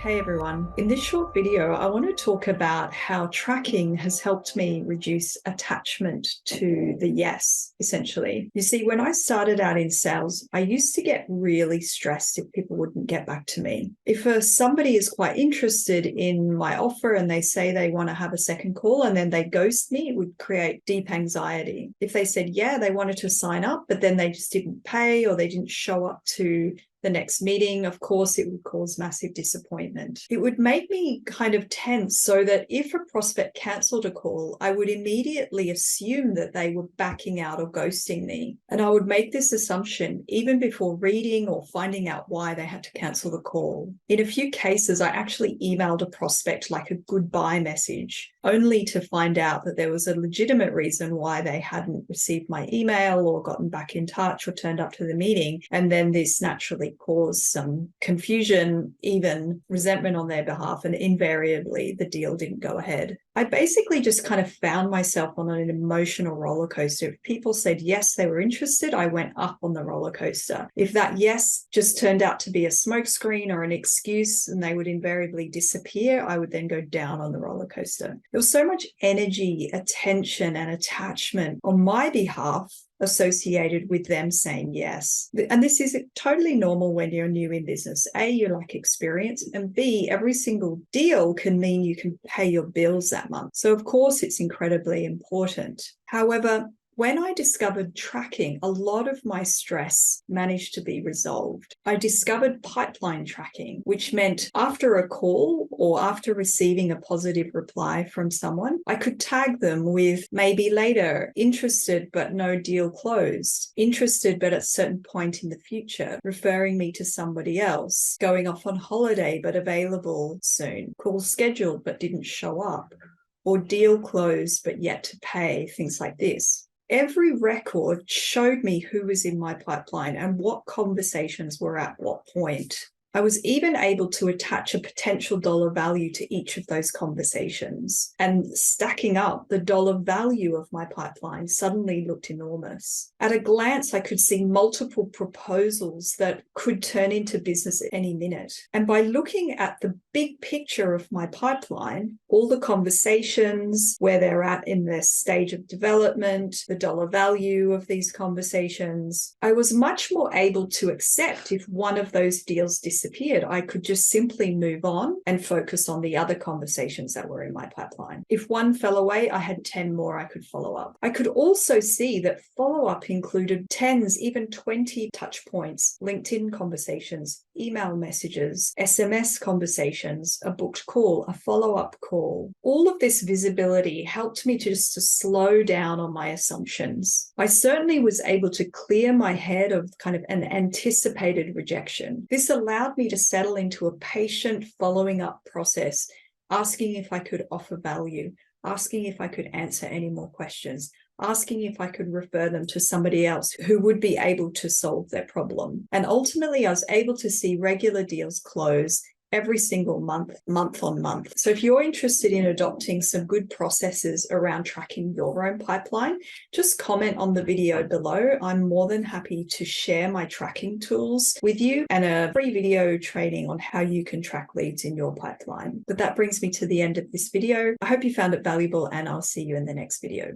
Hey everyone. In this short video, I want to talk about how tracking has helped me reduce attachment to the yes, essentially. You see, when I started out in sales, I used to get really stressed if people wouldn't get back to me. If somebody is quite interested in my offer and they say they want to have a second call and then they ghost me, it would create deep anxiety. If they said, yeah, they wanted to sign up, but then they just didn't pay or they didn't show up to the next meeting, of course, it would cause massive disappointment. It would make me kind of tense so that if a prospect cancelled a call, I would immediately assume that they were backing out or ghosting me. And I would make this assumption even before reading or finding out why they had to cancel the call. In a few cases, I actually emailed a prospect like a goodbye message, only to find out that there was a legitimate reason why they hadn't received my email or gotten back in touch or turned up to the meeting. And then this naturally caused some confusion, even resentment on their behalf, and invariably the deal didn't go ahead. I basically just kind of found myself on an emotional roller coaster. If people said yes, they were interested, I went up on the roller coaster. If that yes just turned out to be a smokescreen or an excuse and they would invariably disappear, I would then go down on the roller coaster. There was so much energy, attention, and attachment on my behalf associated with them saying yes. And this is totally normal when you're new in business. A, you lack experience, and B, every single deal can mean you can pay your bills that month. So of course it's incredibly important. However, when I discovered tracking, a lot of my stress managed to be resolved. I discovered pipeline tracking, which meant after a call or after receiving a positive reply from someone, I could tag them with maybe later, interested but no deal closed, interested but at a certain point in the future, referring me to somebody else, going off on holiday but available soon, call scheduled but didn't show up, or deal closed but yet to pay, things like this. Every record showed me who was in my pipeline and what conversations were at what point. I was even able to attach a potential dollar value to each of those conversations, and stacking up the dollar value of my pipeline suddenly looked enormous. At a glance, I could see multiple proposals that could turn into business at any minute. And by looking at the big picture of my pipeline, all the conversations, where they're at in their stage of development, the dollar value of these conversations, I was much more able to accept if one of those deals disappeared. I could just simply move on and focus on the other conversations that were in my pipeline. If one fell away, I had 10 more I could follow up. I could also see that follow-up included 10s, even 20 touch points, LinkedIn conversations, email messages, SMS conversations, a booked call, a follow-up call. All of this visibility helped me to slow down on my assumptions. I certainly was able to clear my head of kind of an anticipated rejection. This allowed me to settle into a patient following up process, asking if I could offer value, asking if I could answer any more questions, asking if I could refer them to somebody else who would be able to solve their problem. And ultimately, I was able to see regular deals close every single month on month. So if you're interested in adopting some good processes around tracking your own pipeline, just comment on the video below. I'm more than happy to share my tracking tools with you and a free video training on how you can track leads in your pipeline. But that brings me to the end of this video. I hope you found it valuable, and I'll see you in the next video.